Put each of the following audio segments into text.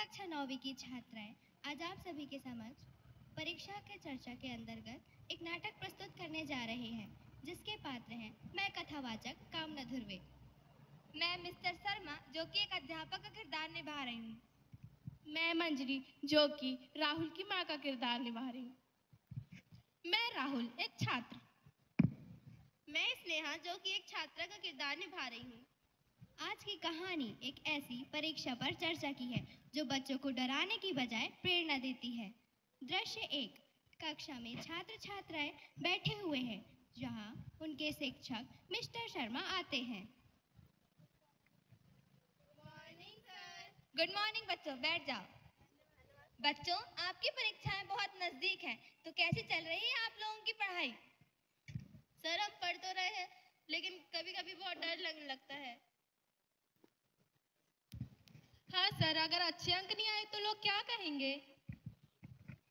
कक्षा 9वीं की छात्राएं आज आप सभी के समक्ष परीक्षा के चर्चा के अंतर्गत एक नाटक प्रस्तुत करने जा रहे हैं, जिसके पात्र हैं मैं कथावाचक कामना धुर्वे। मैं मिस्टर शर्मा जो कि एक अध्यापक का किरदार निभा रही हूँ। मैं मंजरी जो कि राहुल की माँ का किरदार निभा रही हूँ। मैं राहुल एक छात्र। मैं स्नेहा जो कि एक छात्रा का किरदार निभा रही हूँ। आज की कहानी एक ऐसी परीक्षा पर चर्चा की है जो बच्चों को डराने की बजाय प्रेरणा देती है। दृश्य 1। कक्षा में छात्र छात्राएं बैठे हुए हैं, जहां उनके शिक्षक मिस्टर शर्मा आते हैं। गुड मॉर्निंग बच्चों, बैठ जाओ। बच्चों, आपकी परीक्षाएं बहुत नजदीक हैं, तो कैसी चल रही है आप लोगों की पढ़ाई? सर, हम पढ़ तो रहे हैं, लेकिन कभी कभी बहुत डर लगने लगता है। हाँ सर, अगर अच्छे अंक नहीं आए तो लोग क्या कहेंगे?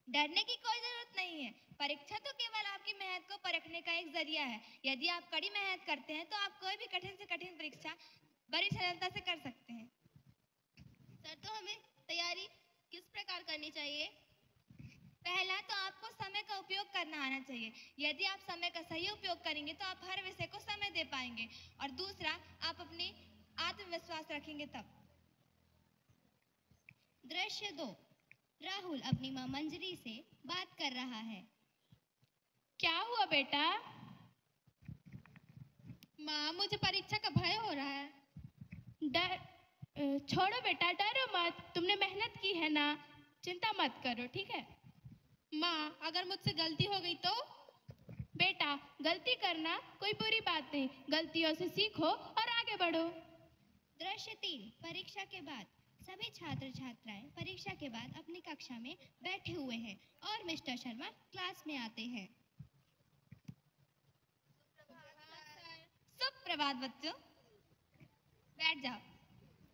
डरने की कोई जरूरत नहीं है। परीक्षा तो केवल आपकी मेहनत को परखने का एक जरिया है। यदि आप कड़ी मेहनत करते हैं तो आप कोई भी कठिन से कठिन परीक्षा बड़ी सरलता से कर सकते हैं। सर, तो हमें तैयारी किस प्रकार करनी चाहिए? पहला तो आपको समय का उपयोग करना आना चाहिए। यदि आप समय का सही उपयोग करेंगे तो आप हर विषय को समय दे पाएंगे, और दूसरा, आप अपनी आत्मविश्वास रखेंगे तब। दृश्य 2। राहुल अपनी माँ मंजरी से बात कर रहा है। क्या हुआ बेटा? माँ, मुझे परीक्षा का भय हो रहा है। छोड़ो बेटा, डरो मत। तुमने मेहनत की है ना, चिंता मत करो, ठीक है? माँ, अगर मुझसे गलती हो गई तो? बेटा, गलती करना कोई बुरी बात नहीं। गलतियों से सीखो और आगे बढ़ो। दृश्य 3। परीक्षा के बाद सभी छात्र छात्राएं परीक्षा के बाद अपनी कक्षा में बैठे हुए हैं और मिस्टर शर्मा क्लास में आते हैं। सुप्रभात बच्चों, बैठ जाओ।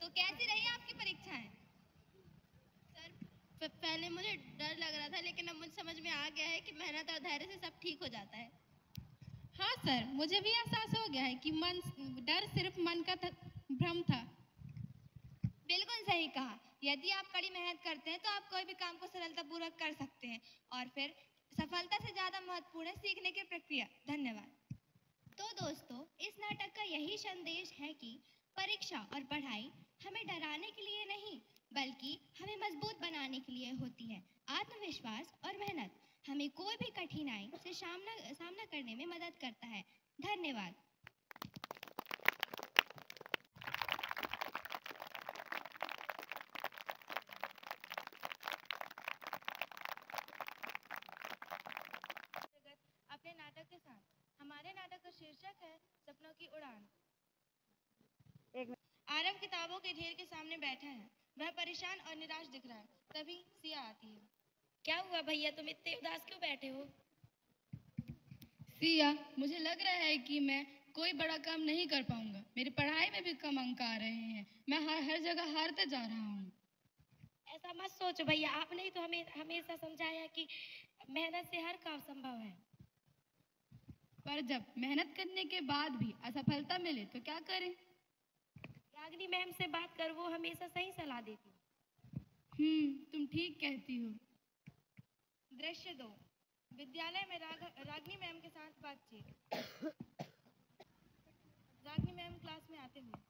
तो कैसी रही आपकी परीक्षाएं? सर, पहले मुझे डर लग रहा था, लेकिन अब मुझे समझ में आ गया है कि मेहनत और धैर्य से सब ठीक हो जाता है। हाँ सर, मुझे भी एहसास हो गया है कि डर सिर्फ मन का भ्रम था। बिल्कुल सही कहा। यदि आप कड़ी मेहनत करते हैं तो आप कोई भी काम को सरलतापूर्वक कर सकते हैं, और फिर सफलता से ज्यादा महत्वपूर्ण है सीखने की प्रक्रिया। धन्यवाद। तो दोस्तों, इस नाटक का यही संदेश है कि परीक्षा और पढ़ाई हमें डराने के लिए नहीं, बल्कि हमें मजबूत बनाने के लिए होती है। आत्मविश्वास और मेहनत हमें कोई भी कठिनाई से सामना करने में मदद करता है। धन्यवाद। अपने नाटक के साथ हमारे नाटक का शीर्षक है सपनों की उड़ान। आरव किताबों के ढेर के सामने बैठा है। वह परेशान और निराश दिख रहा है। तभी सिया आती है। क्या हुआ भैया, तुम इतने उदास क्यों बैठे हो? सिया, मुझे लग रहा है कि मैं कोई बड़ा काम नहीं कर पाऊंगा। मेरी पढ़ाई में भी कम अंक आ रहे हैं। मैं हर जगह हारते जा रहा हूँ। ऐसा मत सोचो भैया, आपने ही तो हमें हमेशा समझाया कि मेहनत से हर काम संभव है। पर जब मेहनत करने के बाद भी असफलता मिले तो क्या करें? रागिनी मैम से बात कर, वो हमेशा सही सलाह देती। तुम ठीक कहती हो। दृश्य 2। विद्यालय में रागिनी मैम के साथ बातचीत। रागिनी मैम क्लास में आते हुए,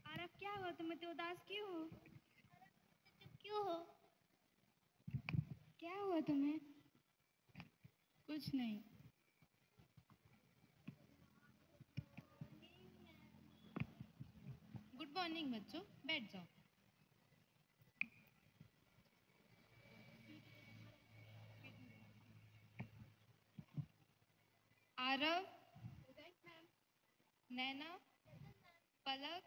आरव क्या हुआ, तुम इतने उदास क्यों हो? क्यों हो? क्या हुआ तुम्हें? कुछ नहीं। गुड मॉर्निंग बच्चों, बैठ जाओ। आरव, नैना, पलक,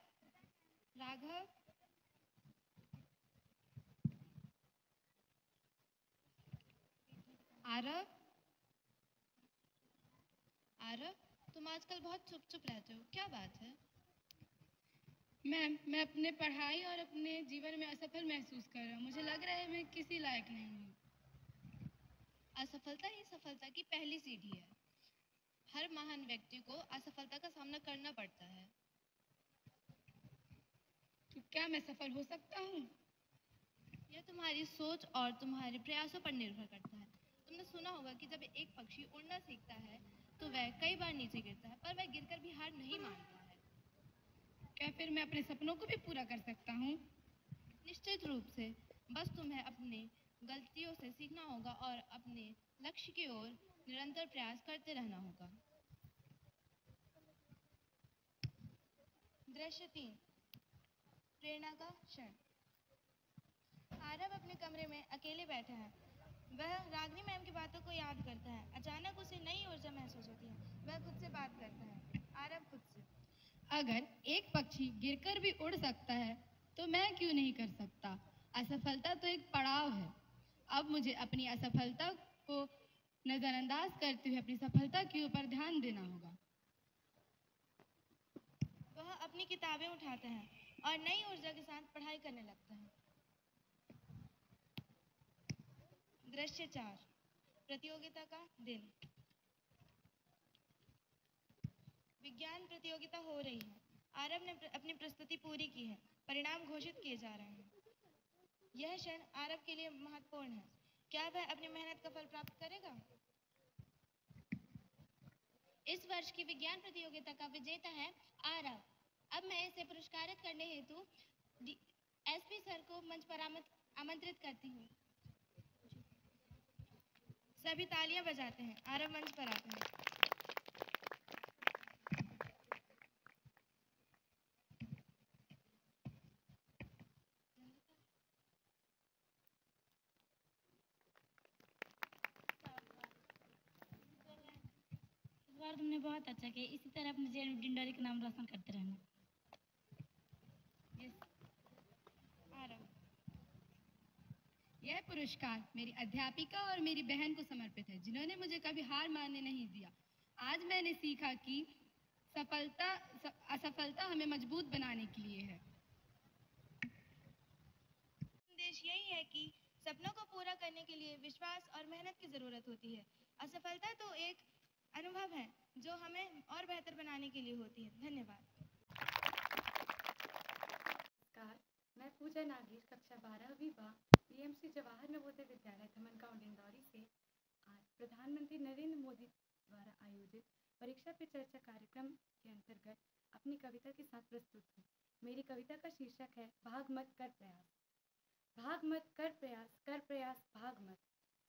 राघव। आरव, तुम आजकल बहुत चुप रहते हो, क्या बात है? मैम, मैं अपने पढ़ाई और अपने जीवन में असफल महसूस कर रहा हूँ। मुझे लग रहा है मैं किसी लायक नहीं हूँ। असफलता ही सफलता की पहली सीढ़ी है। हर महान व्यक्ति को असफलता का सामना करना पड़ता है। तो क्या मैं सफल हो सकता हूँ? तुम्हारी सोच और तुम्हारे प्रयासों पर निर्भर करता है। तुमने सुना होगा कि जब एक पक्षी उड़ना सीखता है तो वह कई बार नीचे गिरता है, पर वह गिरकर भी हार नहीं मानता है। क्या फिर मैं अपने सपनों को भी पूरा कर सकता हूँ? निश्चित रूप से, बस तुम्हें अपनी गलतियों से सीखना होगा और अपने लक्ष्य की ओर निरंतर प्रयास करते रहना होगा। दृश्य 3, प्रेरणा का क्षण। आरव अपने कमरे में अकेले बैठा है। वह रागिनी मैम की बातों को याद करता है। अचानक उसे नई ऊर्जा महसूस होती है। वह खुद से बात करता है। आरव खुद से, अगर एक पक्षी गिरकर भी उड़ सकता है तो मैं क्यों नहीं कर सकता? असफलता तो एक पड़ाव है। अब मुझे अपनी असफलता को नजरअंदाज करते हुए अपनी सफलता के ऊपर ध्यान देना होगा। वह अपनी किताबें उठाता है और नई ऊर्जा के साथ पढ़ाई करने लगता है। दृश्य 4, प्रतियोगिता का दिन। विज्ञान प्रतियोगिता हो रही है। आरव ने अपनी प्रस्तुति पूरी की है। परिणाम घोषित किए जा रहे हैं। यह क्षण आरव के लिए महत्वपूर्ण है। क्या वह अपनी मेहनत का फल प्राप्त करेगा? इस वर्ष की विज्ञान प्रतियोगिता का विजेता है आरव। अब मैं इसे पुरस्कारित करने हेतु एसपी सर को मंच पर आमंत्रित करती हूँ। सभी तालियां बजाते हैं। आरव मंच पर आते हैं। इस बार तुमने बहुत अच्छा किया। इसी तरह अपने डिंडोरी का नाम रोशन करते रहना। आरव, यह पुरस्कार मेरी अध्यापिका और मेरी बहन को समर्पित है, जिन्होंने मुझे कभी हार मानने नहीं दिया। आज मैंने सीखा कि असफलता हमें मजबूत बनाने के लिए है। संदेश यही है कि सपनों को पूरा करने के लिए विश्वास और मेहनत की जरूरत होती है। असफलता तो एक अनुभव है जो हमें और बेहतर बनाने के लिए होती है। धन्यवाद। नमस्कार, मैं पूजा नागेश, कक्षा 12वीं पीएमसी जवाहर नवोदय विद्यालय धमनगांव डिंडौरी से आज प्रधानमंत्री नरेंद्र मोदी द्वारा आयोजित परीक्षा पे चर्चा कार्यक्रम के अंतर्गत अपनी कविता के साथ प्रस्तुत हुई। मेरी कविता का शीर्षक है भाग मत कर प्रयास। भाग मत कर प्रयास भाग मत।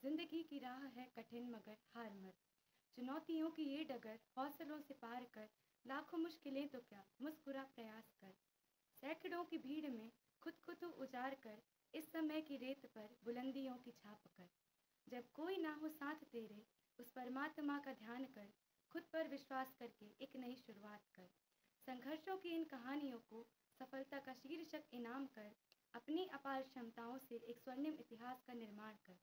जिंदगी की राह है कठिन मगर हार मत। चुनौतियों की ये डगर हौसलों से पार कर। लाखों मुश्किलें तो क्या मुस्कुरा प्रयास कर। सैकड़ों की भीड़ में खुद को तू उजाड़ कर। इस समय की रेत पर बुलंदियों की छाप कर। जब कोई ना हो साथ तेरे उस परमात्मा का ध्यान कर। खुद पर विश्वास करके एक नई शुरुआत कर। संघर्षों की इन कहानियों को सफलता का शीर्षक इनाम कर। अपनी अपार क्षमताओं से एक स्वर्णिम इतिहास का निर्माण कर।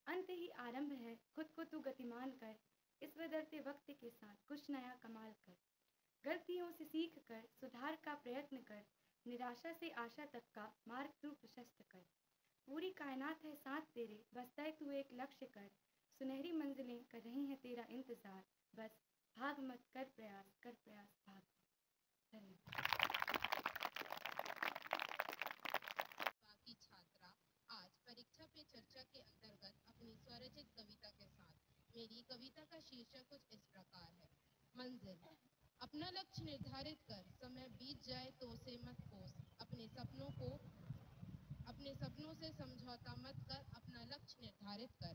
अंत ही आरंभ है, खुद को तू गतिमान कर। इस बदलते वक्त के साथ कुछ नया कमाल कर। गलतियों से सीख कर सुधार का प्रयत्न कर। निराशा से आशा तक का मार्ग तू प्रशस्त कर। पूरी कायनात है साथ तेरे, बस तय तू एक लक्ष्य कर। सुनहरी मंजिलें कर रही हैं तेरा इंतजार। बस भाग मत कर प्रयास भाग। धन्यवाद। बाकी छात्रा आज परीक्षा पे चर्चा के अंतर्गत अपनी स्वरचित कविता के साथ। मेरी कविता का शीर्षक कुछ इस प्रकार है। मंजिल। अपना लक्ष्य निर्धारित कर, समय बीत जाए तो उसे मत कोस। अपने सपनों से समझौता मत कर, अपना लक्ष्य निर्धारित कर।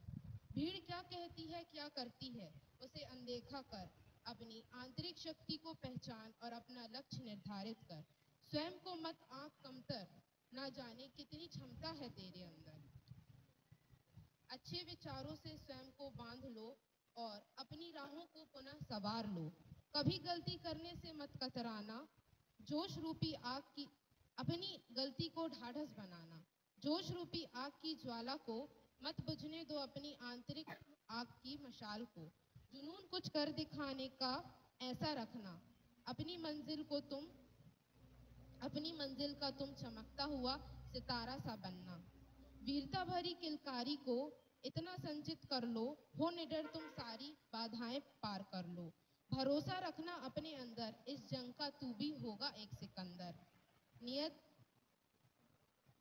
भीड़ क्या कहती है क्या करती है उसे अनदेखा कर। अपनी आंतरिक शक्ति को पहचान और अपना लक्ष्य निर्धारित कर। स्वयं को मत आंक कमतर, ना जाने कितनी क्षमता है तेरे अंदर। अच्छे विचारों से स्वयं को बांध लो और अपनी राहों को पुनः सवार लो। कभी गलती करने से मत कतराना। जोश रूपी आग की अपनी गलती को ढाढ़स बनाना। जोश रूपी आग की ज्वाला को मत बुझने दो, अपनी आंतरिक आग की मशाल को। जुनून कुछ कर दिखाने का ऐसा रखना। अपनी मंजिल का तुम चमकता हुआ सितारा सा बनना। वीरता भरी किलकारी को इतना संचित कर लो, हो निडर तुम सारी बाधाएं पार कर लो। भरोसा रखना अपने अंदर, इस जंग का तू भी होगा एक सिकंदर।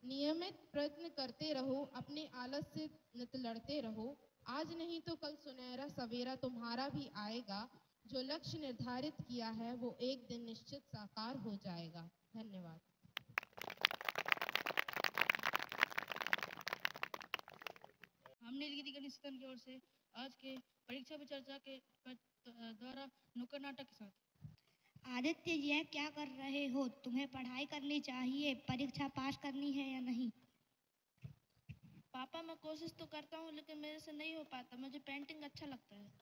नियमित प्रयत्न करते रहो, अपने आलस से नित लड़ते रहो। आज नहीं तो कल सुनहरा सवेरा तुम्हारा भी आएगा। जो लक्ष्य निर्धारित किया है वो एक दिन निश्चित साकार हो जाएगा। धन्यवाद। हम नीलगिरी गणित सदन की ओर से आज के परीक्षा पे चर्चा के द्वारा नुक्कड़ नाटक के साथ। आदित्य जी क्या कर रहे हो? तुम्हें पढ़ाई करनी चाहिए, परीक्षा पास करनी है या नहीं? पापा मैं कोशिश तो करता हूँ लेकिन मेरे से नहीं हो पाता। मुझे पेंटिंग अच्छा लगता है।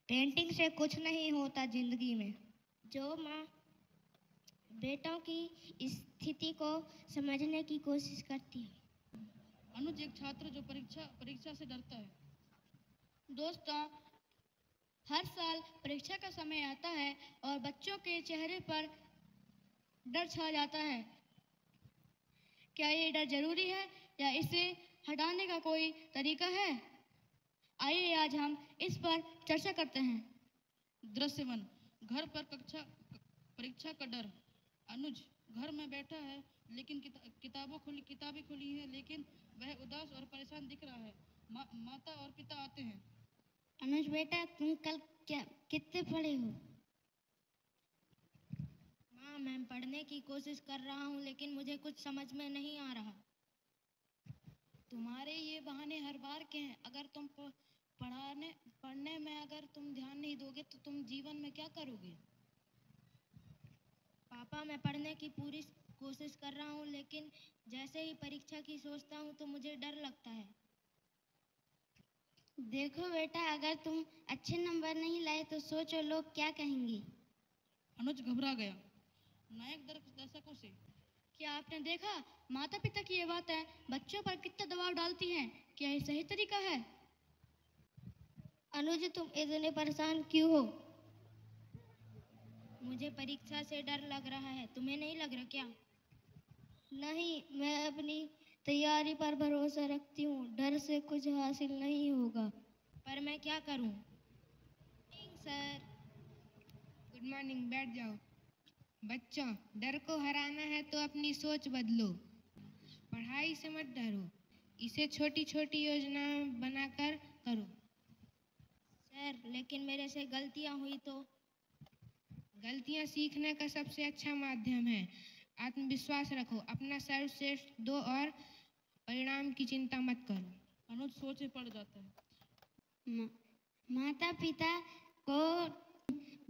पेंटिंग से कुछ नहीं होता जिंदगी में। जो माँ बेटों की स्थिति को समझने की कोशिश करती है। अनुज एक छात्र जो परीक्षा से डरता है। दोस्तों, हर साल परीक्षा का समय आता है और बच्चों के चेहरे पर डर छा जाता है। क्या ये डर जरूरी है या इसे हटाने का कोई तरीका है? आइए आज हम इस पर चर्चा करते हैं। दृश्य 1, घर पर परीक्षा का डर। अनुज घर में बैठा है लेकिन किताबें खुली हैं लेकिन वह उदास और परेशान दिख रहा है। माता और पिता आते हैं। अनुज बेटा, तुम कल कितने पढ़े हो? माँ मैं पढ़ने की कोशिश कर रहा हूँ लेकिन मुझे कुछ समझ में नहीं आ रहा। तुम्हारे ये बहाने हर बार के हैं। अगर तुम पढ़ने में अगर तुम ध्यान नहीं दोगे तो तुम जीवन में क्या करोगे? पापा मैं पढ़ने की पूरी कोशिश कर रहा हूँ लेकिन जैसे ही परीक्षा की सोचता हूँ तो मुझे डर लगता है। देखो बेटा, अगर तुम अच्छे नंबर नहीं लाए तो सोचो लोग क्या कहेंगे। अनुज घबरा गया। नायक दर्शकों से। क्या आपने देखा माता पिता की ये बातें बच्चों पर कितना दबाव डालती हैं? क्या ये सही तरीका है? अनुज तुम इतने परेशान क्यों हो? मुझे परीक्षा से डर लग रहा है। तुम्हें नहीं लग रहा क्या? नहीं, मैं अपनी तैयारी पर भरोसा रखती हूँ। डर से कुछ हासिल नहीं होगा। पर मैं क्या करूँ? सर गुड मॉर्निंग, बैठ जाओ। बच्चों, डर को हराना है तो अपनी सोच बदलो। पढ़ाई से मत डरो, इसे छोटी छोटी योजना बनाकर करो। सर लेकिन मेरे से गलतियाँ हुई तो? गलतियाँ सीखने का सबसे अच्छा माध्यम है। आत्मविश्वास रखो, अपना सर्वश्रेष्ठ दो और परिणाम की चिंता मत करो। अनुज सोचे पड़ जाता है। माता पिता को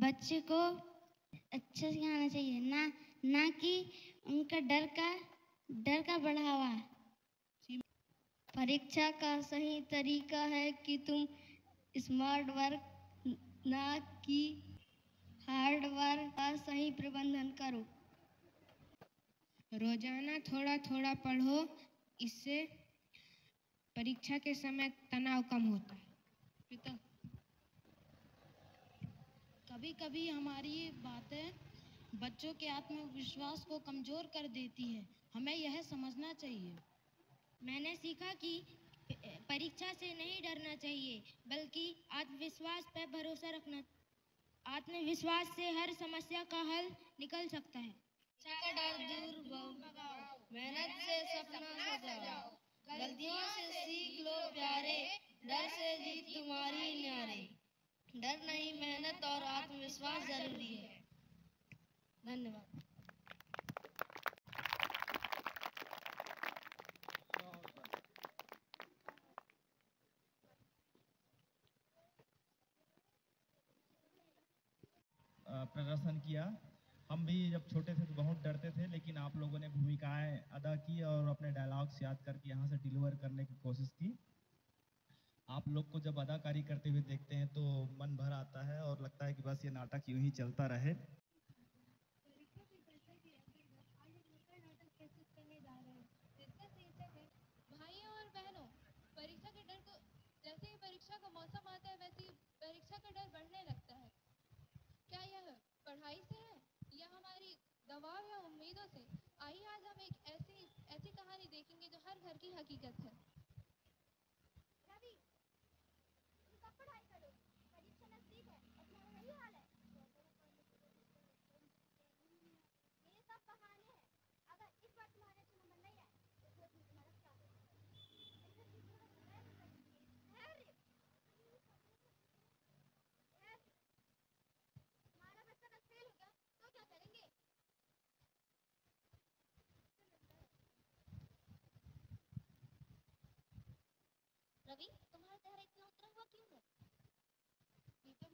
बच्चे को अच्छा सिखाना चाहिए, ना कि उनका डर का बढ़ावा। परीक्षा का सही तरीका है कि तुम स्मार्ट वर्क ना कि हार्ड वर्क का सही प्रबंधन करो। रोजाना थोड़ा थोड़ा पढ़ो, इससे परीक्षा के समय तनाव कम होता है। पिता, कभी कभी हमारी ये बातें बच्चों के आत्मविश्वास को कमजोर कर देती है। हमें यह समझना चाहिए। मैंने सीखा कि परीक्षा से नहीं डरना चाहिए बल्कि आत्मविश्वास पर भरोसा रखना। आत्मविश्वास से हर समस्या का हल निकल सकता है। का डर दूर भगाओ, मेहनत से सपना सजाओ, गलतियों से सीख लो प्यारे, डर से जीत तुम्हारी न्यारे। डर नहीं, मेहनत और आत्मविश्वास जरूरी है। धन्यवाद। प्रदर्शन किया। हम भी जब छोटे थे तो बहुत डरते थे, लेकिन आप लोगों ने भूमिकाएं अदा की और अपने डायलॉग्स याद करके यहाँ से डिलीवर करने की कोशिश की। आप लोग को जब अदाकारी करते हुए देखते हैं तो मन भर आता है और लगता है कि बस ये नाटक यूं ही चलता रहे। भाइयों और बहनों, परीक्षा के डर को जैसे ही परीक्षा का मौसम आता है वैसे ही परीक्षा का डर बढ़ने लगता है। क्या यह पढ़ाई से है या हमारी दबाव या उम्मीदों से? आइए आज हम एक ऐसी कहानी देखेंगे जो हर घर की हकीकत है। रवि, तुम कब पढ़ाई करोगे? परीक्षा नजदीक है और तुम्हारा यही हाल है।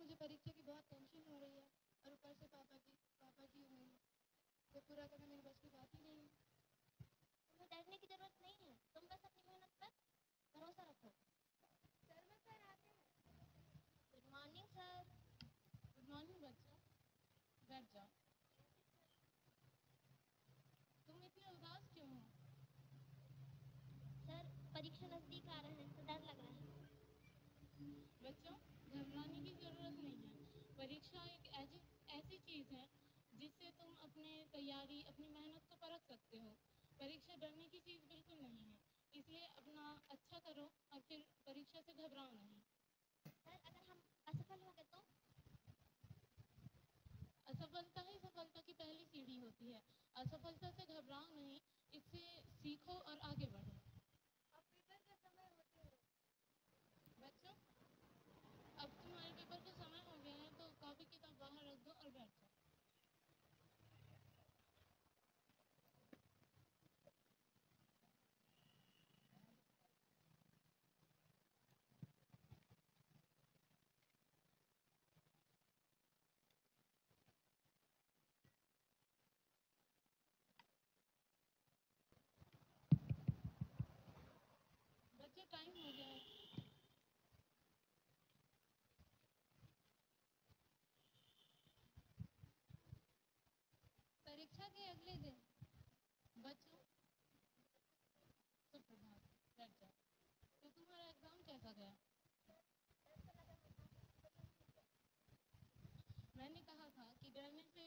मुझे परीक्षा की बहुत टेंशन हो रही है और ऊपर से पापा की उम्मीद को पूरा करना मेरे बस की बात ही नहीं है। तुम्हें डरने की जरूरत नहीं है, तुम बस अपनी मेहनत पर भरोसा रखो। सर में सर आते हैं। Good morning sir. Good morning बच्चा, बैठ जाओ। तुम इतने उदास क्यों हो? सर, परीक्षा नजदीक आ रहे हैं तो डर लग रहा है। बच्चों, घबराने की जरूरत नहीं है। परीक्षा एक ऐसी चीज़ है जिससे तुम अपने तैयारी, अपनी मेहनत को परख सकते हो। परीक्षा डरने की चीज़ बिल्कुल नहीं है, इसलिए अपना अच्छा करो और फिर परीक्षा से घबराओ नहीं। सर, अगर हम असफल हो गए तो? असफलता ही सफलता की पहली सीढ़ी होती है। असफलता से घबराओ नहीं, इससे सीखो और आगे बढ़ो। अब पेपर का समय होते हैं। बच्चों, अब तुम्हारे पेपर का समय हो गया है तो कॉपी किताब बाहर रख दो और बैठ जाओ। बच्चों, टाइम हो गया है। परीक्षा के अगले दिन। बच्चों, सुप्रभात, बैठ जाओ। तो तुम्हारा एग्जाम कैसा गया? मैंने कहा था कि डरने से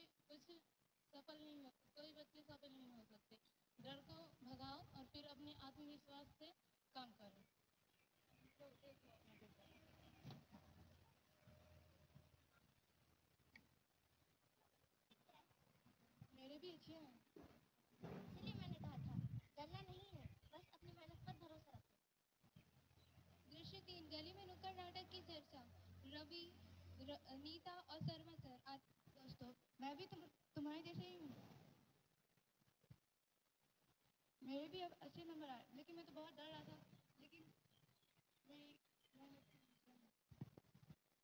कोई बच्चे सफल नहीं हो सकते। डर को भगाओ और फिर अपने आत्मविश्वास से काम करो। मेरे भी अच्छे हैं। इसलिए मैंने कहा था, डरना नहीं है, बस अपनी मेहनत पर भरोसा रखो। दृश्य 3, गली में नुक्कड़ नाटक की चर्चा। रवि, नीता और शर्मा सर। दोस्तों, मैं भी तुम्हारे जैसे ही हूँ। मेरे भी अब अच्छे नंबर आए, लेकिन मैं तो बहुत डर रहा था। लेकिन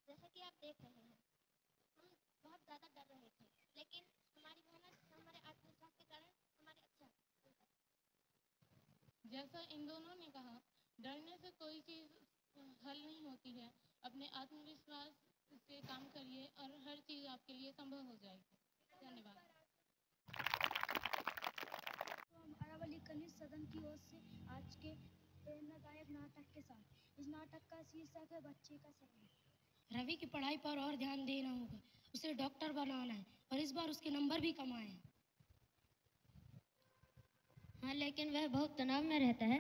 जैसा कि आप देख रहे हैं, हम बहुत ज़्यादा डर रहे थे, लेकिन हमारी मेहनत, हमारे आत्मविश्वास के कारण हमारे अच्छा। जैसा इन दोनों ने कहा, डरने से कोई चीज़ हल नहीं होती है। अपने आत्मविश्वास से काम करिए और हर चीज़ आपके लिए संभव हो जाएगी। धन्यवाद। तो हम अरावली कनिष्ठ सदन की ओर से आज के प्रेरणादायक नाटक के साथ। इस नाटक का शीर्षक है बच्चे का सपना। रवि की पढ़ाई पर और ध्यान देना होगा, उसे डॉक्टर बनाना है और इस बार उसके नंबर भी कम आए हैं। हाँ, लेकिन वह बहुत तनाव में रहता है।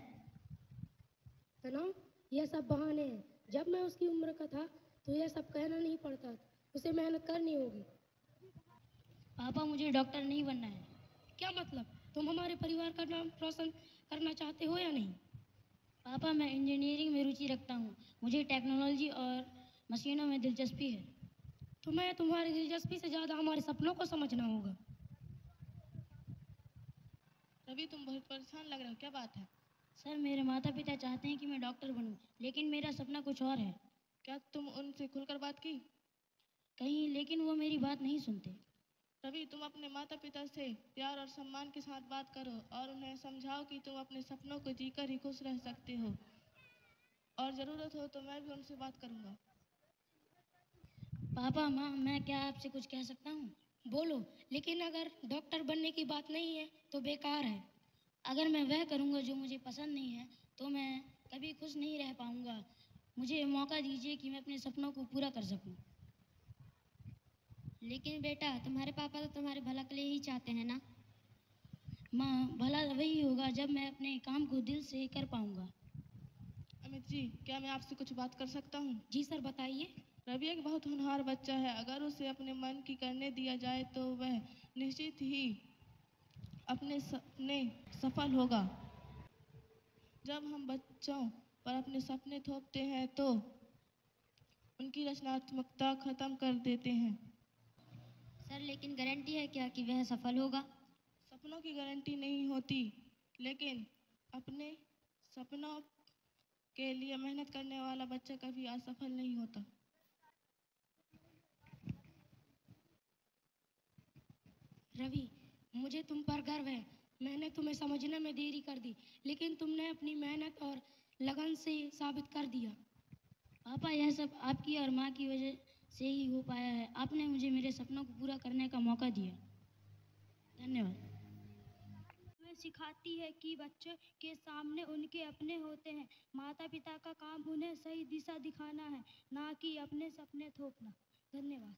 तनाव? यह सब बहाने हैं। जब मैं उसकी उम्र का था तो यह सब कहना नहीं पड़ता था, उसे मेहनत करनी होगी। पापा, मुझे डॉक्टर नहीं बनना है। क्या मतलब? तुम हमारे परिवार का नाम रोशन करना चाहते हो या नहीं? पापा, मैं इंजीनियरिंग में रुचि रखता हूँ। मुझे टेक्नोलॉजी और मशीनों में दिलचस्पी है। तुम्हें तुम्हारी दिलचस्पी से ज़्यादा हमारे सपनों को समझना होगा। रवि, तुम बहुत परेशान लग रहे हो, क्या बात है? सर, मेरे माता पिता चाहते हैं कि मैं डॉक्टर बनूं, लेकिन मेरा सपना कुछ और है। क्या तुम उनसे खुलकर बात की? कहीं, लेकिन वो मेरी बात नहीं सुनते। रवि, तुम अपने माता पिता से प्यार और सम्मान के साथ बात करो और उन्हें समझाओ कि तुम अपने सपनों को जीकर ही खुश रह सकते हो, और ज़रूरत हो तो मैं भी उनसे बात करूँगा। पापा, माँ, मैं क्या आपसे कुछ कह सकता हूँ? बोलो, लेकिन अगर डॉक्टर बनने की बात नहीं है तो बेकार है। अगर मैं वह करूँगा जो मुझे पसंद नहीं है तो मैं कभी खुश नहीं रह पाऊँगा। मुझे मौका दीजिए कि मैं अपने सपनों को पूरा कर सकूँ। लेकिन बेटा, तुम्हारे पापा तो तुम्हारे भला के लिए ही चाहते हैं ना। माँ, भला वही होगा जब मैं अपने काम को दिल से कर पाऊँगा। अमित जी, क्या मैं आपसे कुछ बात कर सकता हूँ? जी सर, बताइए। रवि एक बहुत होनहार बच्चा है। अगर उसे अपने मन की करने दिया जाए तो वह निश्चित ही अपने सपने सफल होगा। जब हम बच्चों पर अपने सपने थोपते हैं तो उनकी रचनात्मकता खत्म कर देते हैं। सर, लेकिन गारंटी है क्या कि वह सफल होगा? सपनों की गारंटी नहीं होती, लेकिन अपने सपनों के लिए मेहनत करने वाला बच्चा कभी असफल नहीं होता। रवि, मुझे तुम पर गर्व है। मैंने तुम्हें समझने में देरी कर दी, लेकिन तुमने अपनी मेहनत और लगन से साबित कर दिया। पापा, यह सब आपकी और माँ की वजह से ही हो पाया है। आपने मुझे मेरे सपनों को पूरा करने का मौका दिया। धन्यवाद। हमें सिखाती है कि बच्चों के सामने उनके अपने होते हैं। माता पिता का काम उन्हें सही दिशा दिखाना है, ना कि अपने सपने थोपना। धन्यवाद।